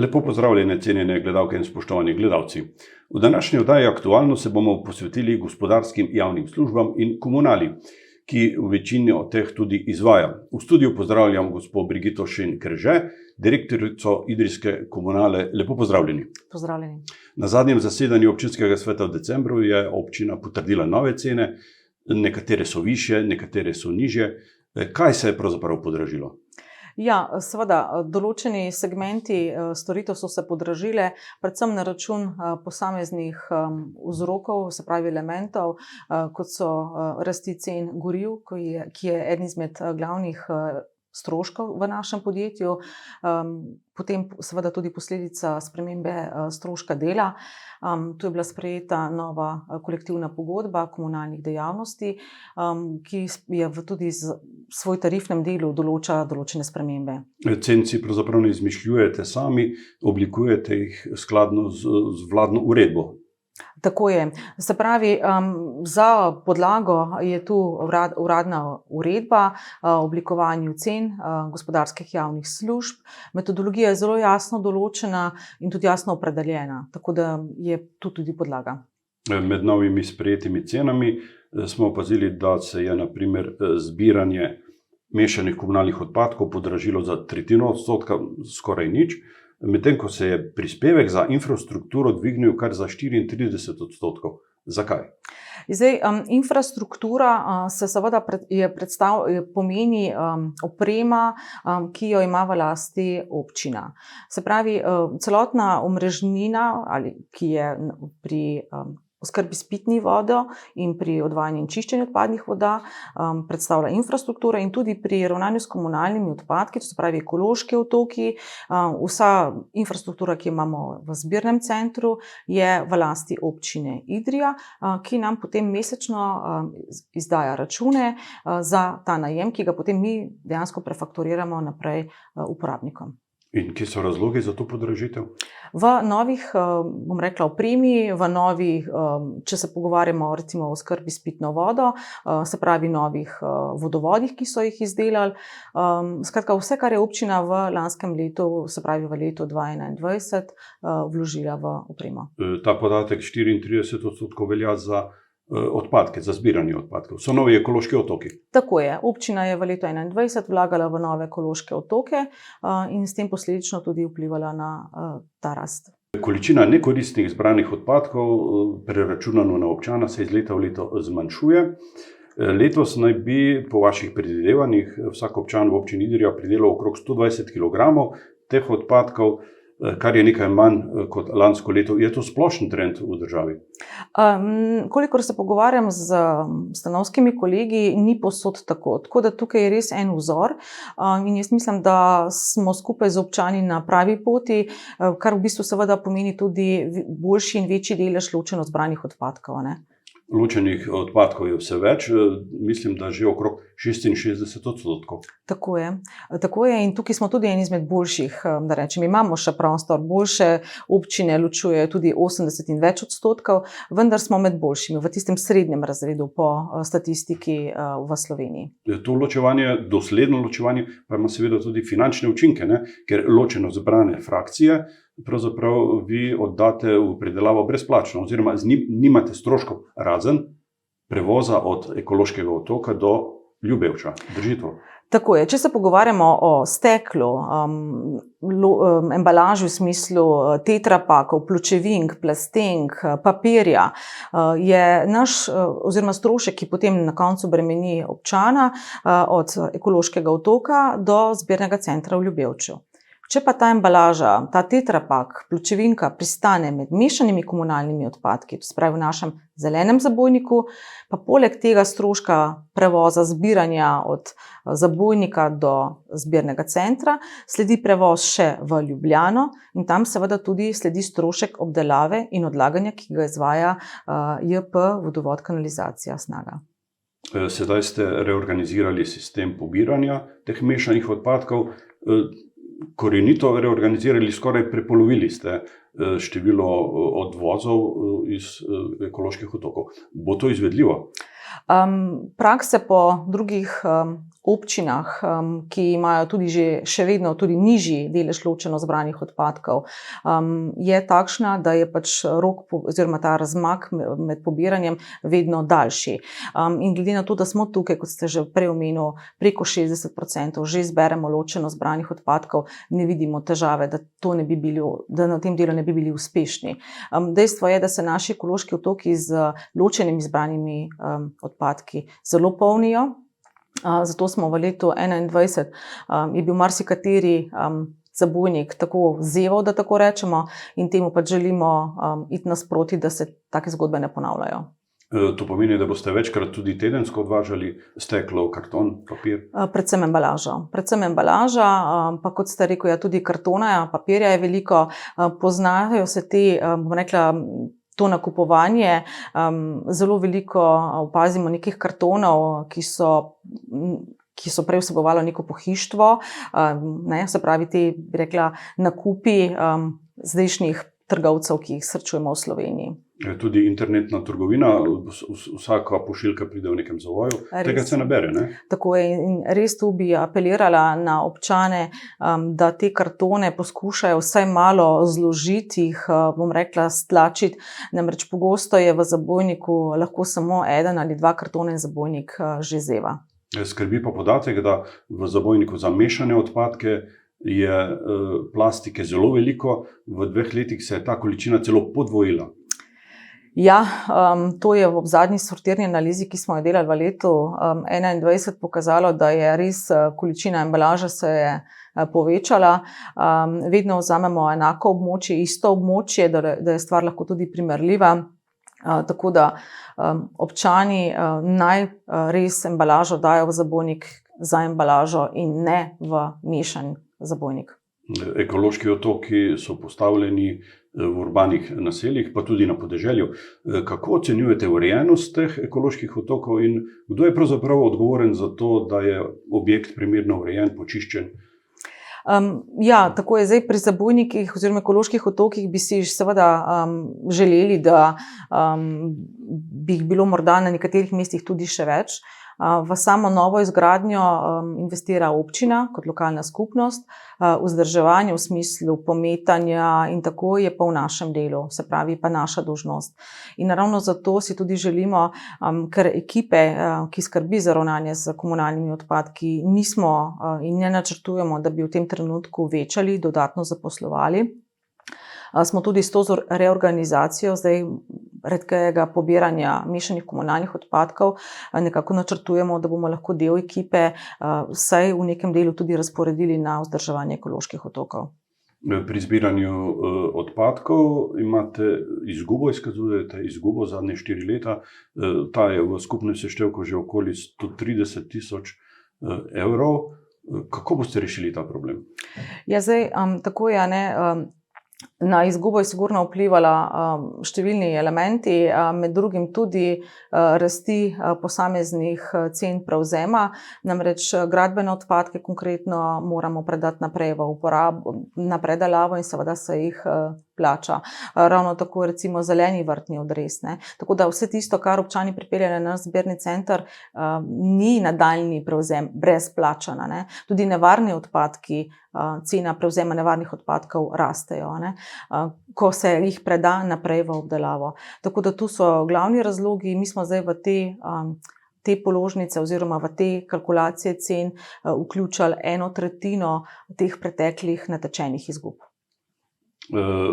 Lepo pozdravljene, cenjene gledalke in spoštovani gledalci. V današnji oddaji Aktualno se bomo posvetili gospodarskim javnim službam in komunali, ki v večini od teh tudi izvaja. V studiu pozdravljam gospo Brigito Šen-Krže, direktorico Idrijske komunale. Lepo pozdravljeni. Pozdravljeni. Na zadnjem zasedanju občinskega sveta v decembru je občina potrdila nove cene, nekatere so višje, nekatere so nižje. Kaj se je pravzaprav podražilo? Ja, seveda, določeni segmenti storitev so se podražile, predvsem na račun posameznih vzrokov, se pravi elementov, kot so rasti cen goriv, ki je eden izmed glavnih stroškov v našem podjetju, potem seveda tudi posledica spremembe stroška dela. Tu je bila sprejeta nova kolektivna pogodba komunalnih dejavnosti, ki je tudi svoj tarifnem delu določa določene spremembe. Cen si pravzaprav ne izmišljujete sami, oblikujete jih skladno z vladno uredbo. Tako je. Se pravi, za podlago je tu uradna uredba o oblikovanju cen gospodarskih javnih služb. Metodologija je zelo jasno določena in tudi jasno opredeljena, tako da je tu tudi podlaga. Med novimi sprejetimi cenami smo opazili, da se je na primer zbiranje mešanih komunalnih odpadkov podražilo za 0,3%, skoraj nič, medtem ko se je prispevek za infrastrukturo dvignil kar za 34%. Zakaj? Zdaj, infrastruktura se seveda pomeni oprema, ki jo ima v lasti občina. Se pravi, celotna omrežnina, ki je pri oskrbi s pitno vodo in pri odvajanju in čiščenju odpadnih voda, predstavlja infrastruktura, in tudi pri ravnanju s komunalnimi odpadki, to se pravi ekološki odtoki, vsa infrastruktura, ki jo imamo v zbirnem centru, je v lasti občine Idrija, ki nam potem mesečno izdaja račune za ta najem, ki ga potem mi dejansko prefakturiramo naprej uporabnikom. In kje so razlogi za to podražitev? V novih, bom rekla, opremi, v novih, če se pogovarjamo recimo o oskrbi s pitno vodo, se pravi novih vodovodih, ki so jih izdelali. Skratka, vse, kar je občina v lanskem letu, se pravi v letu 2021, vložila v opremo. Ta podatek 34% velja za odpadke, za zbiranje odpadkov. So novi ekološki odtoki. Tako je. Občina je v letu 2021 vlagala v nove ekološke odtoke in s tem posledično tudi vplivala na ta rast. Količina nekoristnih zbranih odpadkov, preračunano na občana, se iz leta v leto zmanjšuje. Letos naj bi po vaših predvidevanjih vsak občan v občini Idrija pridelal okrog 120 kg teh odpadkov, kar je nekaj manj kot lansko leto. Je to splošen trend v državi? Kolikor se pogovarjam z stanovskimi kolegi, ni povsod tako. Tako da tukaj je res en vzor in jaz mislim, da smo skupaj z občani na pravi poti, kar v bistvu seveda pomeni tudi boljši in večji delež ločeno zbranih odpadkov, ne? Ločenih odpadkov je vse več, mislim, da že okrog 66%. Tako je in tukaj smo tudi en izmed boljših, da rečem, imamo še prostor, boljše občine ločujejo tudi 80 in več odstotkov, vendar smo med boljšimi, v tistem srednjem razredu po statistiki v Sloveniji. To ločevanje, dosledno ločevanje, pa ima seveda tudi finančne učinke, ne? Ker ločeno zbrane frakcije pravzaprav vi oddate v predelavo brezplačno, oziroma z njim nimate stroškov, razen prevoza od ekološkega odtoka do Ljubevča. Drži to? Tako je. Če se pogovarjamo o steklu, embalaži v smislu tetrapakov, pločevink, plastenk, papirja, je naš oziroma strošek, ki potem na koncu bremeni občana, od ekološkega odtoka do zbirnega centra v Ljubevču. Če pa ta embalaža, ta tetrapak, pločevinka pristane med mešanimi komunalnimi odpadki, to se pravi v našem zelenem zabojniku, pa poleg tega stroška prevoza zbiranja od zabojnika do zbirnega centra, sledi prevoz še v Ljubljano in tam seveda tudi sledi strošek obdelave in odlaganja, ki ga izvaja JP Vodovod kanalizacija Snaga. Sedaj ste reorganizirali sistem pobiranja teh mešanih odpadkov, korenito reorganizirali, skoraj prepolovili ste število odvozov iz ekoloških odtokov. Bo to izvedljivo? Prakse po drugih občinah, ki imajo tudi še vedno tudi nižji delež ločeno zbranih odpadkov, je takšna, da je pač rok oziroma ta razmak med pobiranjem vedno daljši. In glede na to, da smo tukaj, kot ste že prej omenili, preko 60% že zberemo ločeno zbranih odpadkov, ne vidimo težave, da na tem delu ne bi bili uspešni. Dejstvo je, da se naši ekološki otoki z ločenimi zbranimi odpadki zelo polnijo. Zato smo v letu 2021 je bil marsikateri zabojnik tako zeval, da tako rečemo, in temu pač želimo iti nasproti, da se take zgodbe ne ponavljajo. To pomeni, da boste večkrat tudi tedensko odvažali steklo, karton, papir? Predvsem embalaža, pa kot ste rekel, tudi kartona, papirja je veliko, poznajo se bom rekla, to nakupovanje. Zelo veliko opazimo nekih kartonov, ki so prej vsebovali neko pohištvo, se pravi bi rekla, nakupi zdajšnjih trgovcev, ki jih srečujemo v Sloveniji. Tudi internetna trgovina, vsaka pošiljka pride v nekem zavoju, tega se nabere, ne? Tako je, in res tu bi apelirala na občane, da te kartone poskušajo vsaj malo zložiti, jih, bom rekla, stlačiti. Namreč pogosto je v zabojniku lahko samo 1 ali 2 kartona in zabojnik že zeva. Skrbi pa podatek, da v zabojniku za mešane odpadke je plastike zelo veliko, v 2 letih se je ta količina celo podvojila. Ja, to je v zadnji sortirni analizi, ki smo jo delali v letu 2021, pokazalo, da je res količina embalaže se je povečala. Vedno vzamemo enako območje, isto območje, da je stvar lahko tudi primerljiva. Tako da občani naj res embalažo dajo v zabojnik za embalažo in ne v mešan zabojnik. Ekološki otoki so postavljeni v urbanih naseljih, pa tudi na podeželju. Kako ocenjujete urejenost teh ekoloških otokov in kdo je pravzaprav odgovoren za to, da je objekt primerno urejen, počiščen? Tako je zdaj pri zabojnikih oziroma ekoloških otokih, bi si seveda želeli, da bi jih bilo morda na nekaterih mestih tudi še več. V samo novo izgradnjo investira občina kot lokalna skupnost, vzdrževanje v smislu pometanja in tako je pa v našem delu, se pravi pa naša dolžnost. In ravno zato si tudi želimo, ker ekipe, ki skrbi za ravnanje z komunalnimi odpadki, nismo in ne načrtujemo, da bi v tem trenutku večali, dodatno zaposlovali. Smo tudi s to reorganizacijo zdaj redkega pobiranja mešanih komunalnih odpadkov nekako načrtujemo, da bomo lahko del ekipe vsaj v nekem delu tudi razporedili na vzdrževanje ekoloških otokov. Pri zbiranju odpadkov imate izgubo, izkazujete izgubo zadnje 4 leta. Ta je v skupnem seštevku že okoli 130.000 evrov. Kako boste rešili ta problem? Zdaj, tako je, ne. Na izgubo je sigurno vplivala številni elementi, med drugim tudi rasti posameznih cen prevzema. Namreč gradbene odpadke konkretno moramo predati naprej v uporabo, na predelavo in seveda se jih plača. Ravno tako recimo zeleni vrtni odres, ne. Tako da vse tisto, kar občani pripeljejo na naš zbirni center, ni nadaljnji prevzem brezplačana, ne. Tudi nevarni odpadki, cena prevzema nevarnih odpadkov rastejo, ne, ko se jih preda naprej v obdelavo. Tako da tu so glavni razlogi, mi smo zdaj v te položnice oziroma v te kalkulacije cen vključili 1/3 teh preteklih natečenih izgub.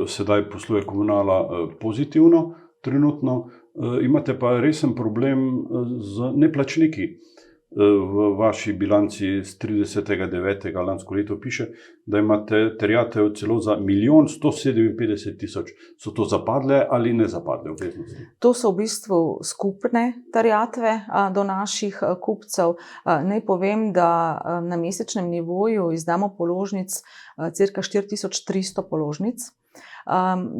Sedaj posluje komunala pozitivno, trenutno. Imate pa resen problem z neplačniki. V vaši bilanci z 30.9. lansko leto piše, da imate terjatev celo za 1.157.000. So to zapadle ali ne zapadle obveznosti? To so v bistvu skupne terjatve do naših kupcev. Naj povem, da na mesečnem nivoju izdamo položnic cirka 4.300 položnic,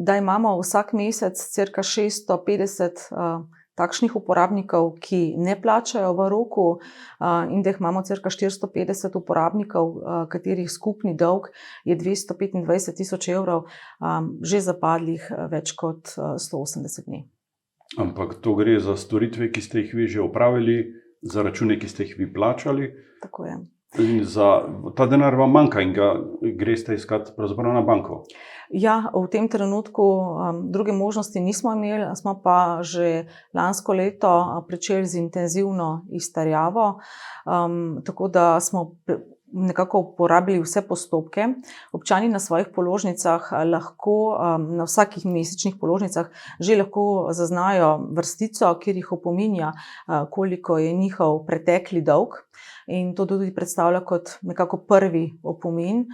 da imamo vsak mesec cirka 650 takšnih uporabnikov, ki ne plačajo v roku, in da jih imamo cirka 450 uporabnikov, katerih skupni dolg je 225.000 evrov, že zapadlih več kot 180 dni. Ampak to gre za storitve, ki ste jih vi že opravili za račune, ki ste jih vi plačali. Tako je. In ta denar vam manjka in ga greste iskati pravzaprav na banko. Ja, v tem trenutku druge možnosti nismo imeli, smo pa že lansko leto pričeli z intenzivno izterjavo, tako da smo nekako uporabili vse postopke. Občani na svojih položnicah lahko, na vsakih mesečnih položnicah, že lahko zaznajo vrstico, kjer jih opominja, koliko je njihov pretekli dolg. In to tudi predstavlja kot nekako prvi opomin.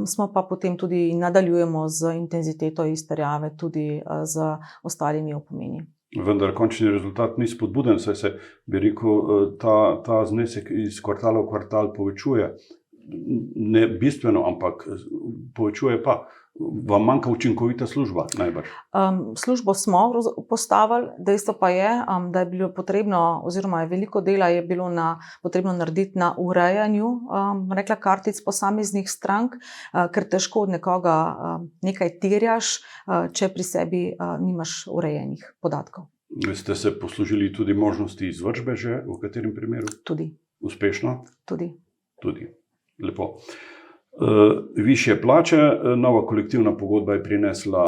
Smo pa potem tudi nadaljujemo z intenziteto izterjave tudi z ostalimi opomini. Vendar končni rezultat ni spodbuden, saj se, bi rekel, ta znesek iz kvartala v kvartal povečuje. Ne bistveno, ampak povečuje pa. Vam manjka učinkovita služba, najbrž? Službo smo postavili, dejstvo pa je, da je bilo potrebno, oziroma veliko dela je bilo potrebno narediti na urejanju, rekla, kartic posameznih strank, ker težko od nekoga nekaj terjaš, če pri sebi nimaš urejenih podatkov. Ste se poslužili tudi možnosti izvršbe že, v katerem primeru? Tudi. Uspešno? Tudi. Lepo. Višje plače, nova kolektivna pogodba je prinesla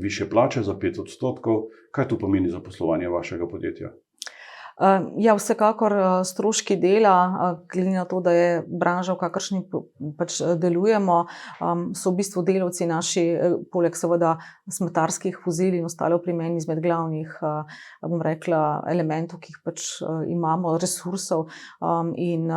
višje plače za 5%. Kaj to pomeni za poslovanje vašega podjetja? Ja, vsekakor stroški dela, glede na to, da je branža, v kakršni pač delujemo, so v bistvu delavci naši, poleg seveda smetarskih vozil in ostale opreme, izmed glavnih, bom rekla, elementov, ki jih pač imamo, resursov, in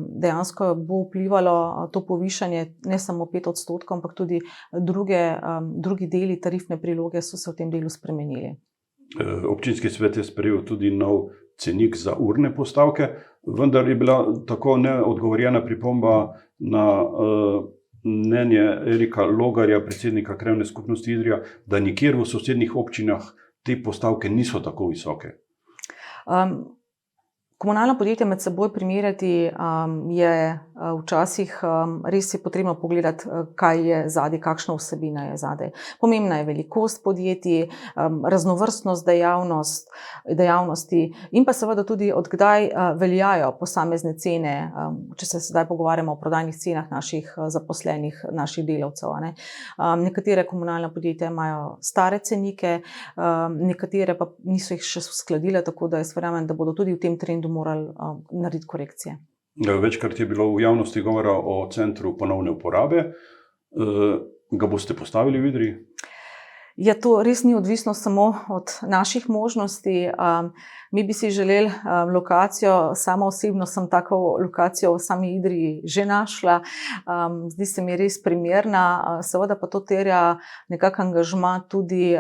dejansko bo vplivalo to povišanje ne samo 5%, ampak tudi drugi deli tarifne priloge so se v tem delu spremenili. Občinski svet je sprejel tudi nov cenik za urne postavke, vendar je bila tako neodgovorjena pripomba na mnenje Erika Logarja, predsednika Krajevne skupnosti Idrija, da nikjer v sosednjih občinah te postavke niso tako visoke. Komunalna podjetja med seboj primerjati je včasih res je potrebno pogledati, kaj je zadaj, kakšna vsebina je zadaj. Pomembna je velikost podjetij, raznovrstnost dejavnosti in pa seveda tudi od kdaj veljajo posamezne cene, če se sedaj pogovarjamo o prodajnih cenah naših zaposlenih, naših delavcev. Nekatere komunalna podjetja imajo stare cenike, nekatere pa niso jih še uskladile, tako da jaz verjamem, da bodo tudi v tem trendu morali narediti korekcije. Večkrat je bilo v javnosti govora o centru ponovne uporabe. Ga boste postavili v Idriji? Ja, to res ni odvisno samo od naših možnosti. Mi bi si želeli lokacijo, sama osebno sem tako lokacijo v sami Idriji že našla. Zdi se mi res primerna, seveda pa to terja nekak angažma tudi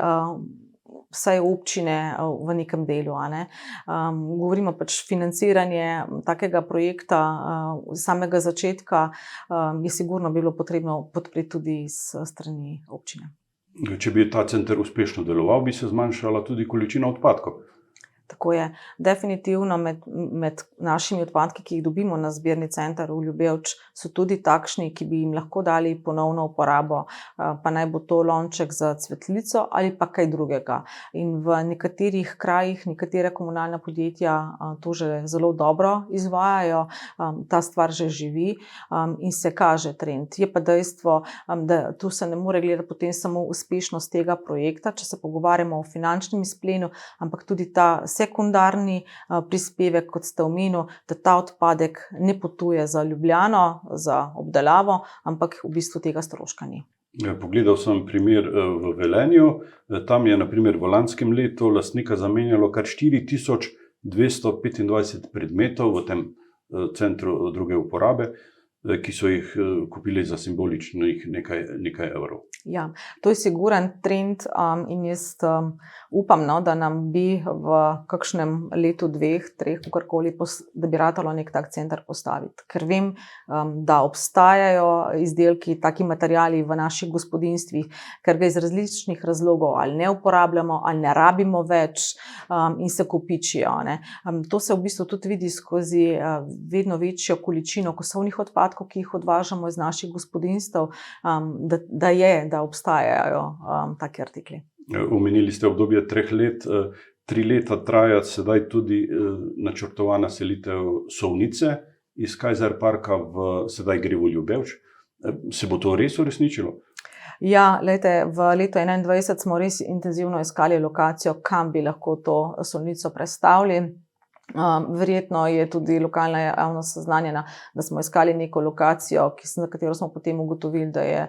vsaj občine v nekem delu. Govorimo pač financiranje takega projekta samega začetka, je sigurno bilo potrebno podpreti tudi s strani občine. Če bi ta center uspešno deloval, bi se zmanjšala tudi količina odpadkov. Tako je. Definitivno med našimi odpadki, ki jih dobimo na zbirni center v Ljubevč, so tudi takšni, ki bi jim lahko dali ponovno uporabo, pa naj bo to lonček za cvetlico ali pa kaj drugega. In v nekaterih krajih, nekatere komunalna podjetja to že zelo dobro izvajajo, ta stvar že živi in se kaže trend. Je pa dejstvo, da tu se ne more gledati potem samo uspešnost tega projekta, če se pogovarjamo o finančnem izplenu, ampak tudi ta sekundarni prispevek, kot ste omenili, da ta odpadek ne potuje za Ljubljano, za obdelavo, ampak v bistvu tega stroška ni. Pogledal sem primer v Velenju. Tam je na primer v lanskem letu lastnika zamenjalo kar 4225 predmetov v tem centru druge uporabe, ki so jih kupili za simboličnih nekaj evrov. Ja, to je siguren trend in jaz upam, da nam bi v kakšnem letu, 2, 3, kakorkoli, da bi ratalo nek tak center postaviti. Ker vem, da obstajajo izdelki, taki materiali v naših gospodinjstvih, ker ga iz različnih razlogov ali ne uporabljamo, ali ne rabimo več in se kopičijo. To se v bistvu tudi vidi skozi vedno večjo količino kosovnih odpadkov, ki jih odvažamo iz naših gospodinjstev, da obstajajo taki artikli. Omenili ste obdobje 3 let. 3 leta traja sedaj tudi načrtovana selitev Solnice iz Kajzer parka v sedaj Grevo Ljubevč. Se bo to res uresničilo? Ja, lejte, v letu 2021 smo res intenzivno iskali lokacijo, kam bi lahko to solnico prestavili. Verjetno je tudi lokalna javnost seznanjena, da smo iskali neko lokacijo, za katero smo potem ugotovili, da je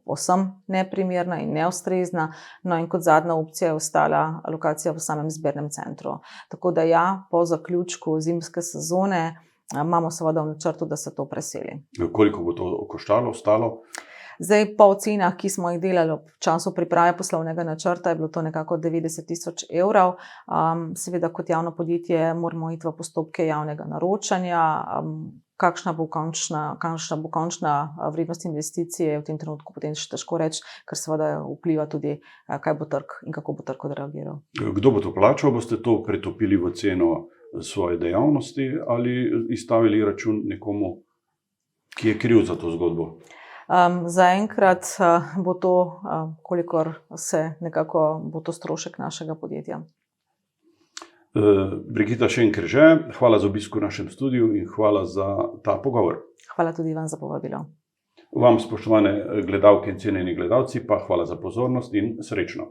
povsem neprimerna in neustrezna. No, in kot zadnja opcija je ostala lokacija v samem zbirnem centru. Tako da ja, po zaključku zimske sezone imamo seveda v načrtu, da se to preseli. Koliko bo to koštalo, stalo? Zdaj, po ocenah, ki smo jih delali v času priprave poslovnega načrta, je bilo to nekako 90 000 evrov. Seveda, kot javno podjetje moramo iti v postopke javnega naročanja. Kakšna bo končna vrednost investicije, v tem trenutku potem še težko reči, ker seveda vpliva tudi, kaj bo trg in kako bo trg odreagiral. Kdo bo to plačal? Boste to pretopili v ceno svoje dejavnosti ali izstavili račun nekomu, ki je kriv za to zgodbo? Zaenkrat bo to, kolikor se nekako bo to strošek našega podjetja. Brigitta Schenker-Že, hvala za obisk v našem studiu in hvala za ta pogovor. Hvala tudi vam za povabilo. Vam, spoštovane gledalke in cenjeni gledalci, pa hvala za pozornost in srečno.